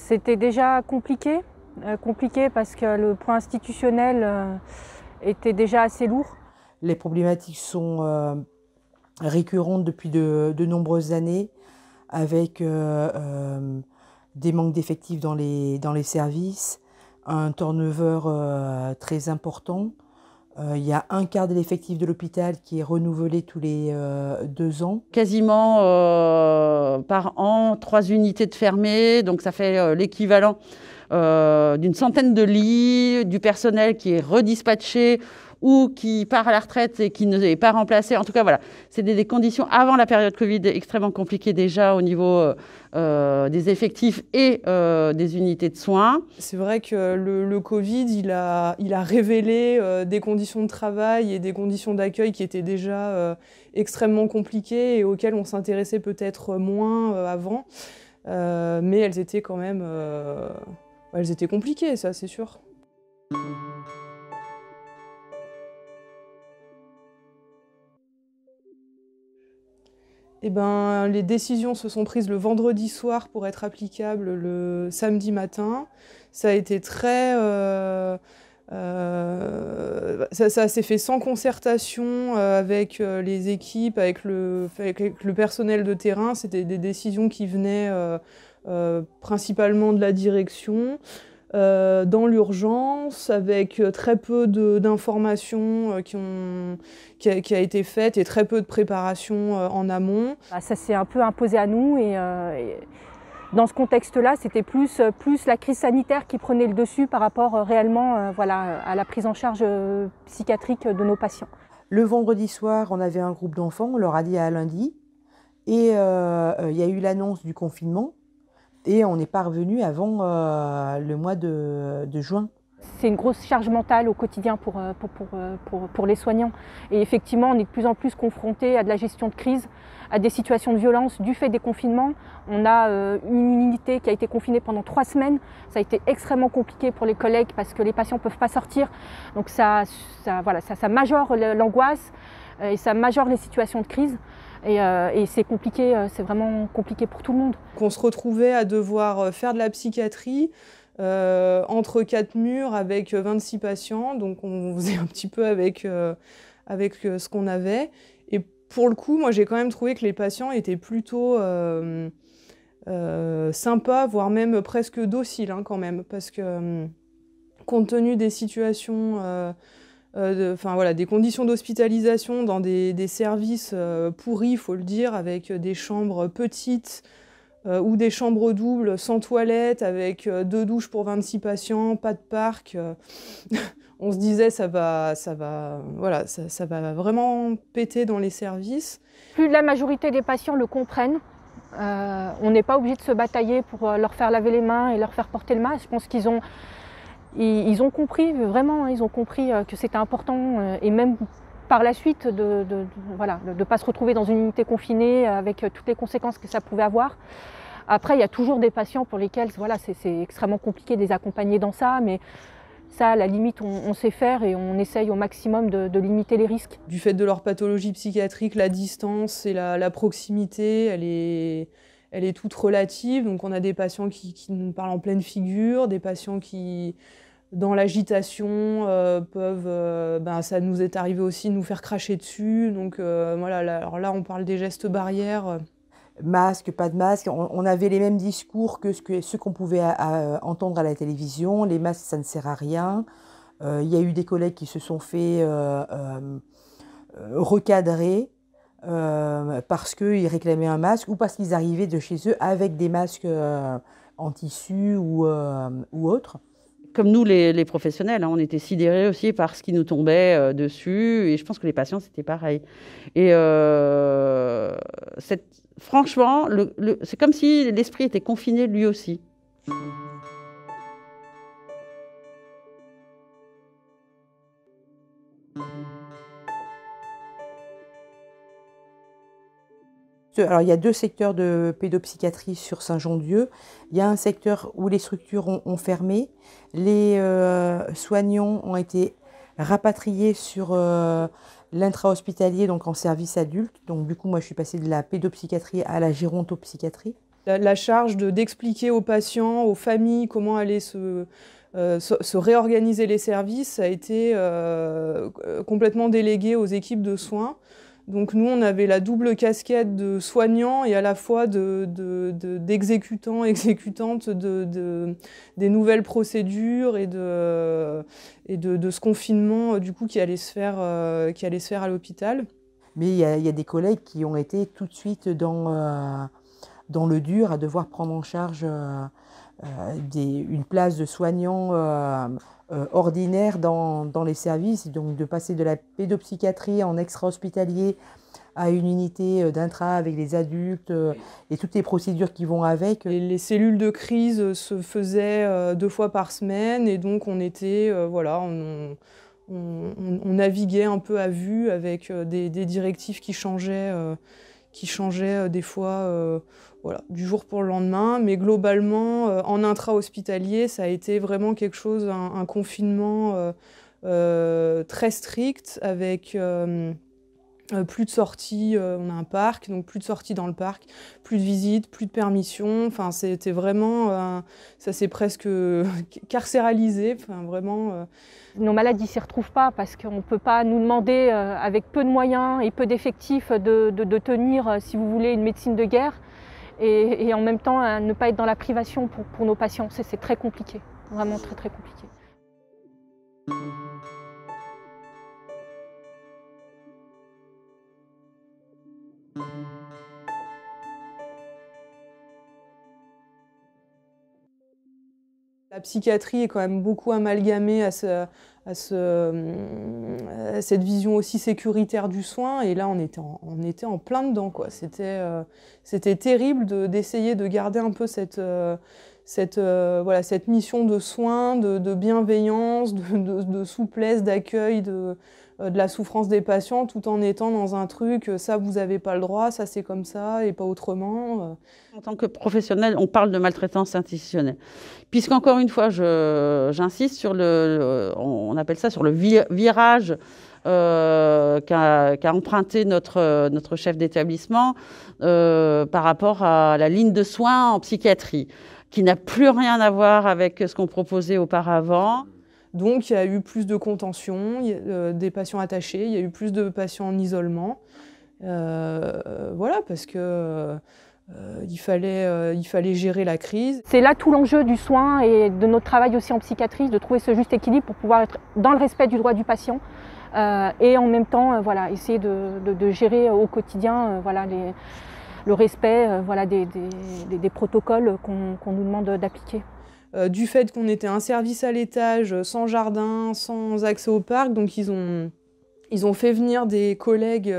C'était déjà compliqué parce que le point institutionnel était déjà assez lourd. Les problématiques sont récurrentes depuis de nombreuses années, avec des manques d'effectifs dans les services, un turnover très important. Il y a un quart de l'effectif de l'hôpital qui est renouvelé tous les 2 ans. Quasiment par an, 3 unités de fermées, donc ça fait l'équivalent d'une centaine de lits, du personnel qui est redispatché ou qui part à la retraite et qui n'est pas remplacé. En tout cas, voilà, c'est des conditions avant la période Covid extrêmement compliquées déjà au niveau des effectifs et des unités de soins. C'est vrai que le Covid, il a révélé des conditions de travail et des conditions d'accueil qui étaient déjà extrêmement compliquées et auxquelles on s'intéressait peut-être moins avant. Mais elles étaient quand même elles étaient compliquées, ça c'est sûr. Eh ben, les décisions se sont prises le vendredi soir pour être applicables le samedi matin. Ça a été très... ça s'est fait sans concertation avec les équipes, avec le personnel de terrain. C'était des décisions qui venaient principalement de la direction. Dans l'urgence, avec très peu d'informations qui a été faite et très peu de préparation en amont. Ça s'est un peu imposé à nous et dans ce contexte-là, c'était plus la crise sanitaire qui prenait le dessus par rapport réellement à la prise en charge psychiatrique de nos patients. Le vendredi soir, on avait un groupe d'enfants, on leur a dit à lundi, et il y a eu l'annonce du confinement. Et on n'est pas revenu avant le mois de juin. C'est une grosse charge mentale au quotidien pour les soignants. Et effectivement, on est de plus en plus confrontés à de la gestion de crise, à des situations de violence du fait des confinements. On a une unité qui a été confinée pendant 3 semaines. Ça a été extrêmement compliqué pour les collègues parce que les patients ne peuvent pas sortir. Donc ça majore l'angoisse et ça majore les situations de crise. Et c'est compliqué, c'est vraiment compliqué pour tout le monde. On se retrouvait à devoir faire de la psychiatrie entre 4 murs avec 26 patients, donc on faisait un petit peu avec ce qu'on avait. Et pour le coup, moi j'ai quand même trouvé que les patients étaient plutôt sympas, voire même presque dociles quand même, parce que compte tenu des situations... des conditions d'hospitalisation dans des services pourris, il faut le dire, avec des chambres petites ou des chambres doubles sans toilette, avec 2 douches pour 26 patients, pas de parc. On se disait ça va vraiment péter dans les services. Plus la majorité des patients le comprennent. On n'est pas obligé de se batailler pour leur faire laver les mains et leur faire porter le masque. Je pense qu'ils ont compris, vraiment, ils ont compris que c'était important et même par la suite de ne pas se retrouver dans une unité confinée avec toutes les conséquences que ça pouvait avoir. Après, il y a toujours des patients pour lesquels c'est extrêmement compliqué de les accompagner dans ça, mais ça, à la limite, on sait faire et on essaye au maximum de limiter les risques. Du fait de leur pathologie psychiatrique, la distance et la proximité, elle est toute relative. Donc on a des patients qui nous parlent en pleine figure, des patients qui dans l'agitation, ça nous est arrivé aussi de nous faire cracher dessus. Donc voilà, alors là, on parle des gestes barrières. Masque, pas de masque, on avait les mêmes discours que ceux qu'on pouvait entendre à la télévision. Les masques, ça ne sert à rien. Il y a eu des collègues qui se sont fait recadrer parce qu'ils réclamaient un masque ou parce qu'ils arrivaient de chez eux avec des masques en tissu ou autres. Comme nous, les professionnels, hein, on était sidérés aussi par ce qui nous tombait dessus. Et je pense que les patients, c'était pareil. Et franchement, c'est comme si l'esprit était confiné lui aussi. Alors, il y a 2 secteurs de pédopsychiatrie sur Saint-Jean-de-Dieu. Il y a un secteur où les structures ont fermé. Les soignants ont été rapatriés sur l'intra-hospitalier, donc en service adulte. Donc du coup, moi, je suis passée de la pédopsychiatrie à la gérontopsychiatrie. La charge d'expliquer aux patients, aux familles, comment aller se réorganiser les services a été complètement déléguée aux équipes de soins. Donc nous, on avait la double casquette de soignants et à la fois d'exécutants, exécutantes des nouvelles procédures et de ce confinement du coup qui allait se faire à l'hôpital. Mais il y a des collègues qui ont été tout de suite dans le dur, à devoir prendre en charge une place de soignant ordinaire dans les services, donc de passer de la pédopsychiatrie en extra-hospitalier à une unité d'intra avec les adultes et toutes les procédures qui vont avec. Les cellules de crise se faisaient 2 fois par semaine et donc on était, on naviguait un peu à vue avec des directives qui changeaient des fois du jour pour le lendemain, mais globalement, en intra-hospitalier, ça a été vraiment quelque chose, un confinement très strict, avec plus de sorties, on a un parc, donc plus de sorties dans le parc, plus de visites, plus de permissions, enfin c'était vraiment, ça s'est presque carcéralisé, enfin vraiment. Nos malades ne s'y retrouvent pas parce qu'on ne peut pas nous demander, avec peu de moyens et peu d'effectifs, de tenir, si vous voulez, une médecine de guerre et en même temps ne pas être dans la privation pour nos patients. C'est très compliqué, vraiment très très compliqué. La psychiatrie est quand même beaucoup amalgamée à cette vision aussi sécuritaire du soin, et là on était en plein dedans, quoi. C'était terrible d'essayer de garder un peu cette mission de soin, de bienveillance, de souplesse, d'accueil de la souffrance des patients, tout en étant dans un truc, ça vous n'avez pas le droit, ça c'est comme ça et pas autrement. En tant que professionnel, on parle de maltraitance institutionnelle. Puisqu'encore une fois, j'insiste sur on appelle ça sur le virage qu'a emprunté notre chef d'établissement par rapport à la ligne de soins en psychiatrie, qui n'a plus rien à voir avec ce qu'on proposait auparavant. Donc il y a eu plus de contention, des patients attachés, il y a eu plus de patients en isolement. Voilà, parce que il fallait gérer la crise. C'est là tout l'enjeu du soin et de notre travail aussi en psychiatrie, de trouver ce juste équilibre pour pouvoir être dans le respect du droit du patient et en même temps essayer de gérer au quotidien le respect des protocoles qu'on nous demande d'appliquer. Du fait qu'on était un service à l'étage, sans jardin, sans accès au parc, donc ils ont fait venir des collègues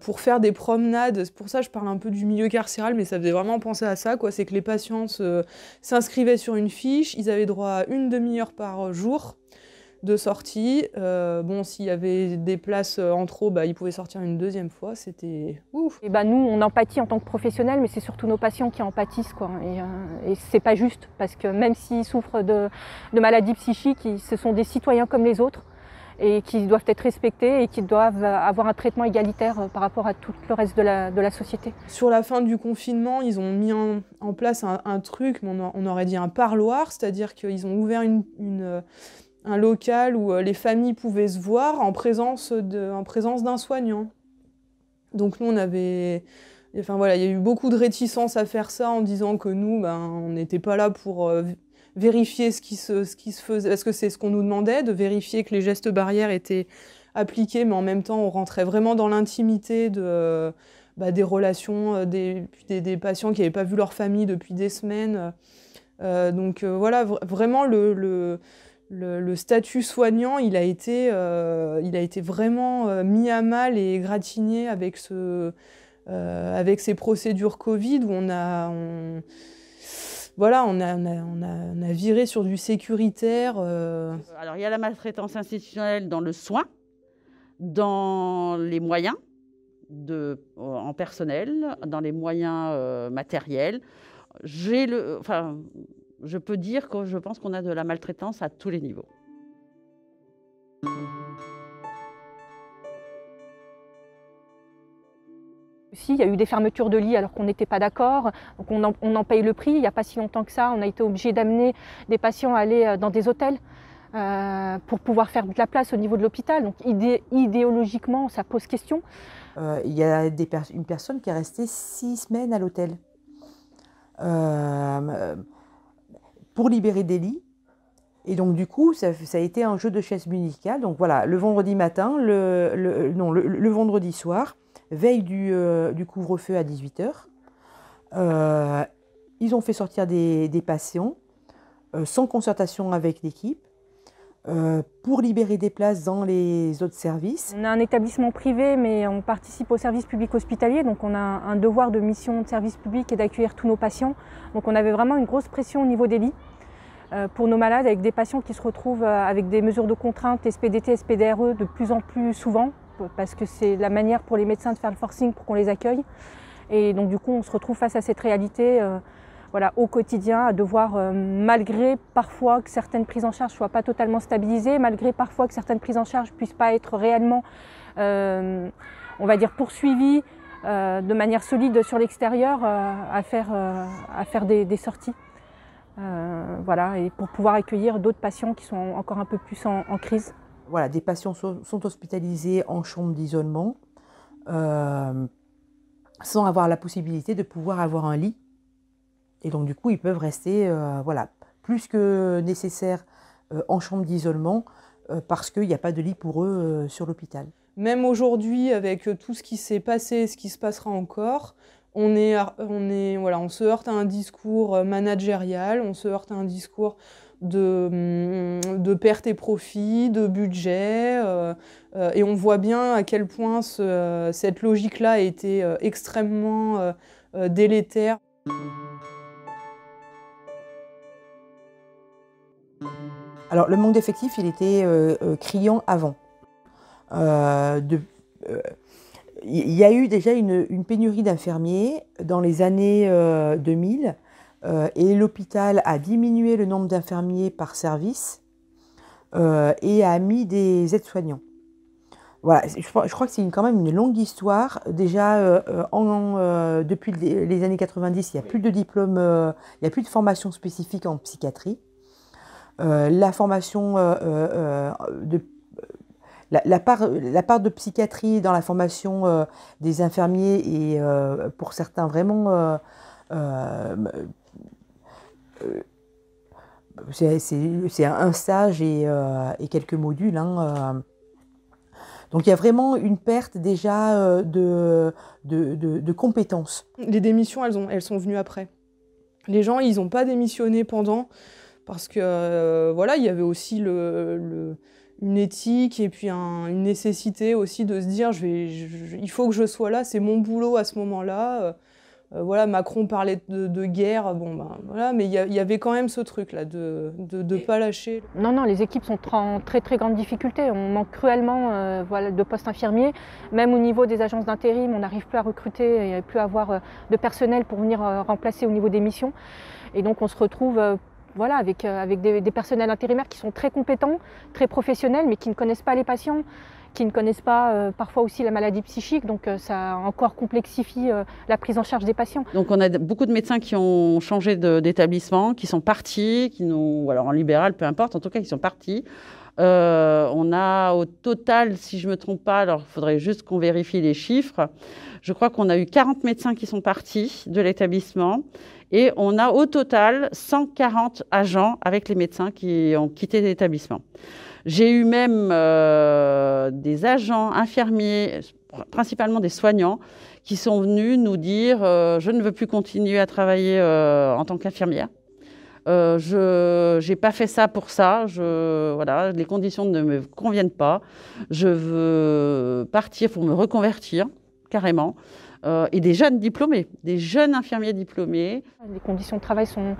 pour faire des promenades. C'est pour ça que je parle un peu du milieu carcéral, mais ça faisait vraiment penser à ça, quoi. C'est que les patients s'inscrivaient sur une fiche, ils avaient droit à 1 demi-heure par jour de sortie. S'il y avait des places en trop, ils pouvaient sortir une 2e fois, c'était ouf. Et nous, on empathie en tant que professionnels, mais c'est surtout nos patients qui en pâtissent, quoi. Et c'est pas juste, parce que même s'ils souffrent de maladies psychiques, ce sont des citoyens comme les autres. et qui doivent être respectés et qui doivent avoir un traitement égalitaire par rapport à tout le reste de la société. Sur la fin du confinement, ils ont mis en place un truc, on aurait dit un parloir, c'est-à-dire qu'ils ont ouvert un local où les familles pouvaient se voir en présence d'un soignant. Donc nous, enfin voilà, il y a eu beaucoup de réticence à faire ça en disant que nous, on n'était pas là pour vérifier ce qui se faisait, parce que c'est ce qu'on nous demandait, de vérifier que les gestes barrières étaient appliqués, mais en même temps, on rentrait vraiment dans l'intimité des relations des patients qui n'avaient pas vu leur famille depuis des semaines. Donc voilà, vraiment le statut soignant, il a été vraiment mis à mal et égratigné avec ces procédures Covid où on a viré sur du sécuritaire. Alors il y a la maltraitance institutionnelle dans le soin, dans les moyens en personnel, dans les moyens matériels. Je peux dire que je pense qu'on a de la maltraitance à tous les niveaux. Aussi, il y a eu des fermetures de lits alors qu'on n'était pas d'accord, donc on en paye le prix. Il n'y a pas si longtemps que ça, on a été obligé d'amener des patients à aller dans des hôtels pour pouvoir faire de la place au niveau de l'hôpital. Donc idéologiquement, ça pose question. Il y a une personne qui est restée 6 semaines à l'hôtel pour libérer des lits. Et donc du coup, ça a été un jeu de chaises musicales. Donc voilà, le vendredi matin, le vendredi soir, veille du couvre-feu à 18h, ils ont fait sortir des patients sans concertation avec l'équipe pour libérer des places dans les autres services. On a un établissement privé, mais on participe au service public hospitalier, donc on a un devoir de mission de service public et d'accueillir tous nos patients. Donc on avait vraiment une grosse pression au niveau des lits pour nos malades, avec des patients qui se retrouvent avec des mesures de contrainte, SPDT, SPDRE de plus en plus souvent, parce que c'est la manière pour les médecins de faire le forcing pour qu'on les accueille. Et donc du coup, on se retrouve face à cette réalité au quotidien, à devoir, malgré parfois que certaines prises en charge ne soient pas totalement stabilisées, malgré parfois que certaines prises en charge ne puissent pas être réellement, on va dire, poursuivies de manière solide sur l'extérieur, à faire des sorties. Et pour pouvoir accueillir d'autres patients qui sont encore un peu plus en crise. Voilà, des patients sont hospitalisés en chambre d'isolement sans avoir la possibilité de pouvoir avoir un lit. Et donc du coup, ils peuvent rester plus que nécessaire en chambre d'isolement parce qu'il n'y a pas de lit pour eux sur l'hôpital. Même aujourd'hui, avec tout ce qui s'est passé, ce qui se passera encore, on se heurte à un discours managérial, on se heurte à un discours de perte et profit, de budget, et on voit bien à quel point cette logique-là a été extrêmement délétère. Alors le manque d'effectifs, il était criant avant. Il y a eu déjà une pénurie d'infirmiers dans les années 2000 et l'hôpital a diminué le nombre d'infirmiers par service et a mis des aides-soignants. Voilà, je crois que c'est quand même une longue histoire. Déjà, depuis les années 90, il n'y a plus de diplôme, il n'y a plus de formation spécifique en psychiatrie. La formation la part de psychiatrie dans la formation des infirmiers est pour certains vraiment c'est un stage et quelques modules. Donc il y a vraiment une perte déjà de compétences. Les démissions, elles sont venues après. Les gens, ils n'ont pas démissionné pendant, parce que il y avait aussi une éthique et puis une nécessité aussi de se dire il faut que je sois là, c'est mon boulot à ce moment-là. Macron parlait de guerre, mais il y avait quand même ce truc-là de ne pas lâcher. Non, les équipes sont en très très grande difficulté. On manque cruellement de postes infirmiers. Même au niveau des agences d'intérim, on n'arrive plus à recruter et plus à avoir de personnel pour venir remplacer au niveau des missions. Et donc on se retrouve voilà, avec des personnels intérimaires qui sont très compétents, très professionnels, mais qui ne connaissent pas les patients, qui ne connaissent pas parfois aussi la maladie psychique, donc ça encore complexifie la prise en charge des patients. Donc on a beaucoup de médecins qui ont changé d'établissement, qui sont partis, ou alors en libéral, peu importe, en tout cas qui sont partis. On a au total, si je ne me trompe pas, alors il faudrait juste qu'on vérifie les chiffres, je crois qu'on a eu 40 médecins qui sont partis de l'établissement et on a au total 140 agents avec les médecins qui ont quitté l'établissement. J'ai eu même des agents infirmiers, principalement des soignants, qui sont venus nous dire je ne veux plus continuer à travailler en tant qu'infirmière. Je n'ai pas fait ça pour ça. Voilà, les conditions ne me conviennent pas. Je veux partir pour me reconvertir, carrément. Et des jeunes diplômés, des jeunes infirmiers diplômés. Les conditions de travail sont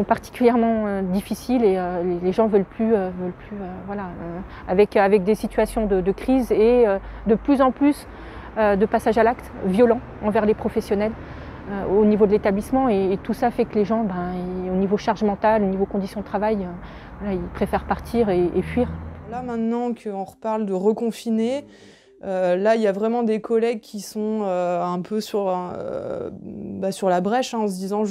particulièrement difficiles et les gens veulent plus voilà, avec des situations de crise et de plus en plus de passage à l'acte violent envers les professionnels au niveau de l'établissement et tout ça fait que les gens, au niveau charge mentale, au niveau conditions de travail, voilà, ils préfèrent partir et fuir. Là maintenant qu'on reparle de reconfiner, là il y a vraiment des collègues qui sont un peu sur la brèche, en se disant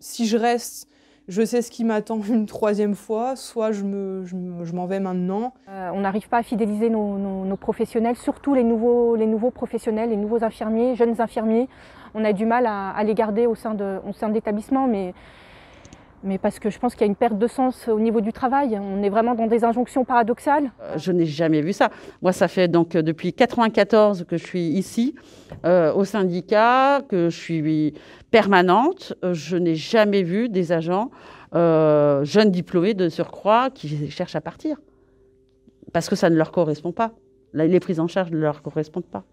si je reste, je sais ce qui m'attend une troisième fois, soit je m'en vais maintenant. On n'arrive pas à fidéliser nos professionnels, surtout les nouveaux professionnels, les nouveaux infirmiers, jeunes infirmiers. On a du mal à les garder au sein de l'établissement, mais parce que je pense qu'il y a une perte de sens au niveau du travail. On est vraiment dans des injonctions paradoxales. Je n'ai jamais vu ça. Moi, ça fait donc depuis 1994 que je suis ici, au syndicat, que je suis permanente. Je n'ai jamais vu des agents jeunes diplômés de surcroît qui cherchent à partir. Parce que ça ne leur correspond pas. Les prises en charge ne leur correspondent pas.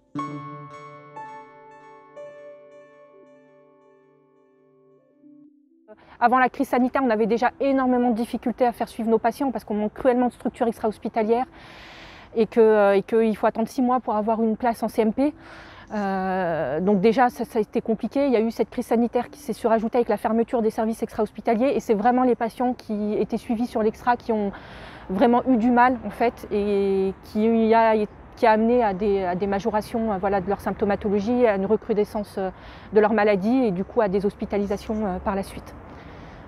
Avant la crise sanitaire, on avait déjà énormément de difficultés à faire suivre nos patients parce qu'on manque cruellement de structures extra-hospitalières et qu'il faut attendre 6 mois pour avoir une place en CMP. Donc déjà, ça a été compliqué. Il y a eu cette crise sanitaire qui s'est surajoutée avec la fermeture des services extra-hospitaliers et c'est vraiment les patients qui étaient suivis sur l'extra qui ont vraiment eu du mal en fait et qui a amené à des majorations voilà, de leur symptomatologie, à une recrudescence de leur maladie et du coup à des hospitalisations par la suite.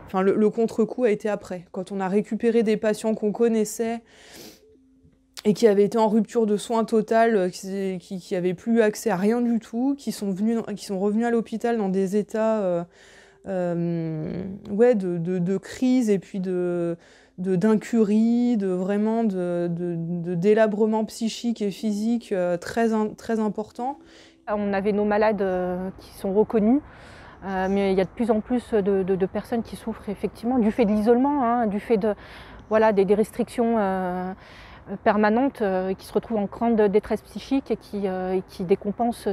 Enfin, le contre-coup a été après, quand on a récupéré des patients qu'on connaissait et qui avaient été en rupture de soins totale, qui n'avaient plus accès à rien du tout, qui sont revenus à l'hôpital dans des états de crise et puis d'incurie, de délabrement psychique et physique très important. On avait nos malades qui sont reconnus. Mais il y a de plus en plus de personnes qui souffrent effectivement du fait de l'isolement, du fait des restrictions permanentes qui se retrouvent en grande détresse psychique et qui décompensent.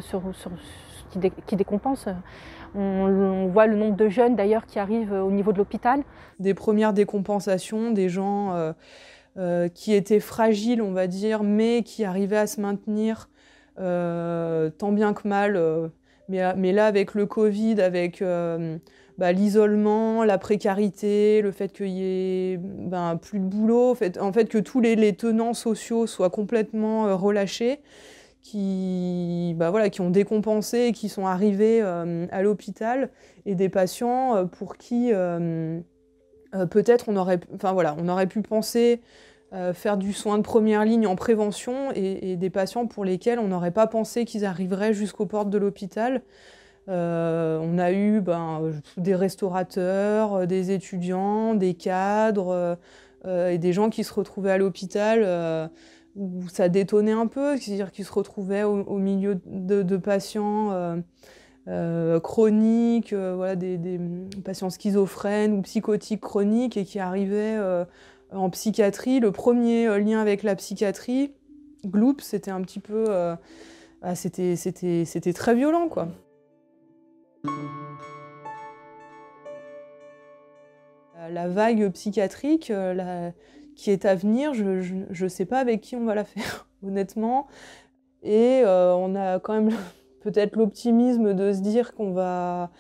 On voit le nombre de jeunes d'ailleurs qui arrivent au niveau de l'hôpital. Des premières décompensations, des gens qui étaient fragiles, on va dire, mais qui arrivaient à se maintenir tant bien que mal. Mais là, avec le Covid, avec l'isolement, la précarité, le fait qu'il y ait plus de boulot, en fait que tous les tenants sociaux soient complètement relâchés, qui ont décompensé et qui sont arrivés à l'hôpital, et des patients pour qui peut-être on aurait pu penser faire du soin de première ligne en prévention et des patients pour lesquels on n'aurait pas pensé qu'ils arriveraient jusqu'aux portes de l'hôpital. On a eu des restaurateurs, des étudiants, des cadres et des gens qui se retrouvaient à l'hôpital où ça détonnait un peu, c'est-à-dire qu'ils se retrouvaient au milieu de patients chroniques, des patients schizophrènes ou psychotiques chroniques et qui arrivaient en psychiatrie. Le premier lien avec la psychiatrie, Gloop, c'était un petit peu... c'était très violent, quoi. La vague psychiatrique qui est à venir, je ne sais pas avec qui on va la faire, honnêtement. Et on a quand même peut-être l'optimisme de se dire qu'on va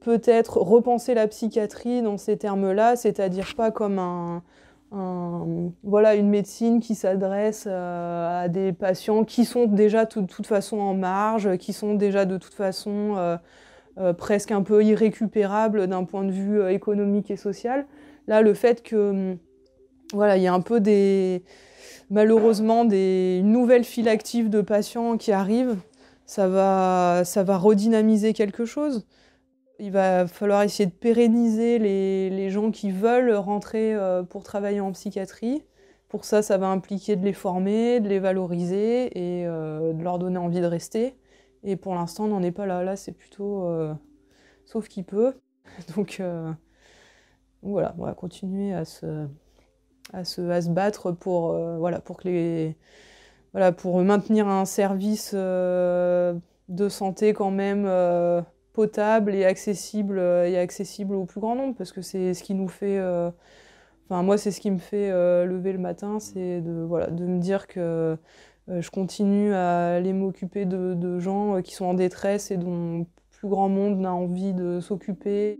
peut-être repenser la psychiatrie dans ces termes-là, c'est-à-dire pas comme voilà, une médecine qui s'adresse à des patients qui sont déjà de toute façon en marge, qui sont déjà de toute façon presque un peu irrécupérables d'un point de vue économique et social. Là, le fait que voilà, il y a un peu malheureusement une nouvelle file active de patients qui arrivent, ça va redynamiser quelque chose. Il va falloir essayer de pérenniser les gens qui veulent rentrer pour travailler en psychiatrie. Pour ça, ça va impliquer de les former, de les valoriser et de leur donner envie de rester. Et pour l'instant, on n'en est pas là. Là, c'est plutôt sauf qui peut. Donc voilà, on va continuer à se battre pour, voilà, pour maintenir un service de santé quand même potable et accessible au plus grand nombre, parce que c'est ce qui nous fait... moi, c'est ce qui me fait lever le matin, c'est de me dire que je continue à aller m'occuper de gens qui sont en détresse et dont plus grand monde n'a envie de s'occuper.